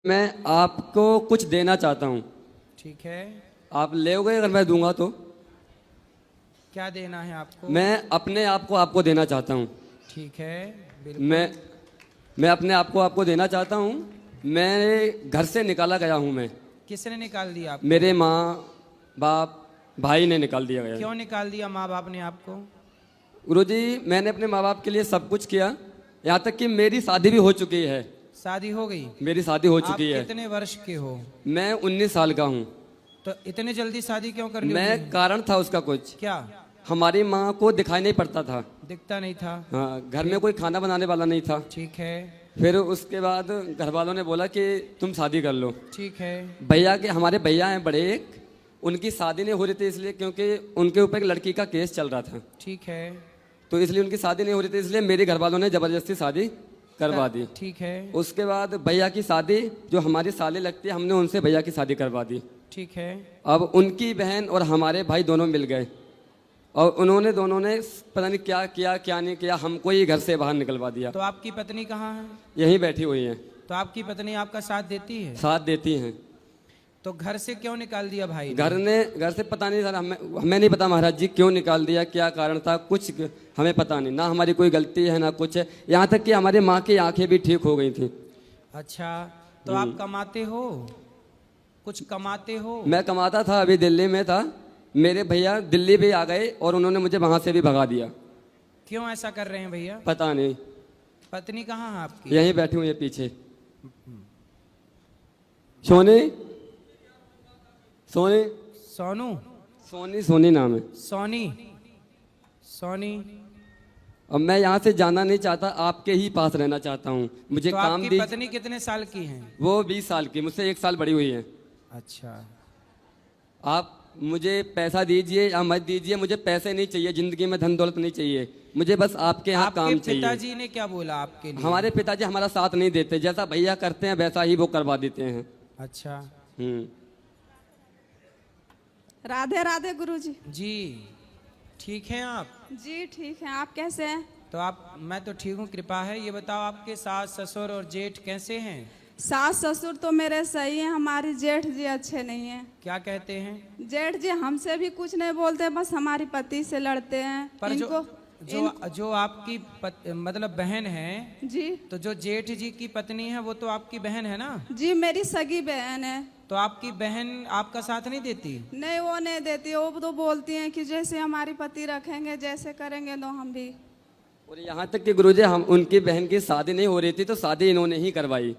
मैं आपको कुछ देना चाहता हूँ। ठीक है, आप लेओगे अगर मैं दूंगा तो? क्या देना है आपको? मैं अपने आप को आपको देना चाहता हूँ। ठीक है, बिल्कुल। मैं अपने आप को आपको देना चाहता हूँ। मैं घर से निकाला गया हूँ। मैं किसने निकाल दिया आपको? मेरे माँ बाप भाई ने निकाल दिया गया। क्यों निकाल दिया माँ बाप ने आपको? गुरुजी, मैंने अपने माँ बाप के लिए सब कुछ किया, यहाँ तक कि मेरी शादी भी हो चुकी है। शादी हो गई? मेरी शादी हो चुकी आप है। कितने वर्ष के हो? मैं 19 साल का हूँ। तो इतने जल्दी शादी क्यों कर ली? मैं कारण था उसका कुछ। क्या? हमारी माँ को दिखाई नहीं पड़ता था। दिखता नहीं था? हाँ, घर में कोई खाना बनाने वाला नहीं था। ठीक है। फिर उसके बाद घर वालों ने बोला कि तुम शादी कर लो। ठीक है। भैया के, हमारे भैया हैं बड़े एक, उनकी शादी नहीं हो रही थी इसलिए क्योंकि उनके ऊपर एक लड़की का केस चल रहा था। ठीक है। तो इसलिए उनकी शादी नहीं हो रही थी, इसलिए मेरे घर वालों ने जबरदस्ती शादी करवा दी। ठीक है। उसके बाद भैया की शादी, जो हमारी साली लगती है, हमने उनसे भैया की शादी करवा दी। ठीक है। अब उनकी बहन और हमारे भाई दोनों मिल गए और उन्होंने दोनों ने पता नहीं क्या किया क्या नहीं किया, हमको ही घर से बाहर निकलवा दिया। तो आपकी पत्नी कहाँ है? यहीं बैठी हुई है। तो आपकी पत्नी आपका साथ देती है? साथ देती हैं। तो घर से क्यों निकाल दिया भाई? घर से पता नहीं सर, हमें नहीं पता महाराज जी क्यों निकाल दिया, क्या कारण था, कुछ हमें पता नहीं। ना हमारी कोई गलती है ना कुछ है, यहाँ तक कि हमारे माँ की आंखें भी ठीक हो गई थी। अच्छा, तो आप कमाते हो? कुछ कमाते हो? मैं कमाता था, अभी दिल्ली में था। मेरे भैया दिल्ली भी आ गए और उन्होंने मुझे वहां से भी भगा दिया। क्यों ऐसा कर रहे हैं भैया? पता नहीं। पत्नी कहाँ है आपकी? यहीं बैठी हुई है पीछे। सोनी सोनी सोनू? सोनी सोनी नाम है। सोनी? सोनी? अब मैं यहाँ से जाना नहीं चाहता, आपके ही पास रहना चाहता हूँ। मुझे तो काम आपकी दी। पत्नी कितने साल की है? वो 20 साल की, मुझसे 1 साल बड़ी हुई है। अच्छा। आप मुझे पैसा दीजिए या मत दीजिए, मुझे पैसे नहीं चाहिए, जिंदगी में धन दौलत नहीं चाहिए, मुझे बस आपके यहाँ काम चाहिए। पिताजी ने क्या बोला आपके लिए? हमारे पिताजी हमारा साथ नहीं देते, जैसा भैया करते हैं वैसा ही वो करवा देते हैं। अच्छा। राधे राधे गुरुजी। जी ठीक हैं आप? जी ठीक है, आप कैसे हैं? तो आप, मैं तो ठीक हूँ, कृपा है। ये बताओ आपके सास ससुर और जेठ कैसे हैं? सास ससुर तो मेरे सही हैं, हमारी जेठ जी अच्छे नहीं हैं। क्या कहते हैं? जेठ जी हमसे भी कुछ नहीं बोलते, बस हमारी पति से लड़ते हैं। पर जो आपकी मतलब बहन है जी, तो जो जेठ जी की पत्नी है वो तो आपकी बहन है ना? जी मेरी सगी बहन है। तो आपकी बहन आपका साथ नहीं देती? नहीं, वो नहीं देती। वो तो बोलती हैं कि जैसे हमारी पति रखेंगे, जैसे करेंगे तो हम भी। और यहाँ तक कि गुरुजी, हम उनकी बहन की शादी नहीं हो रही थी तो शादी इन्होंने ही करवाई।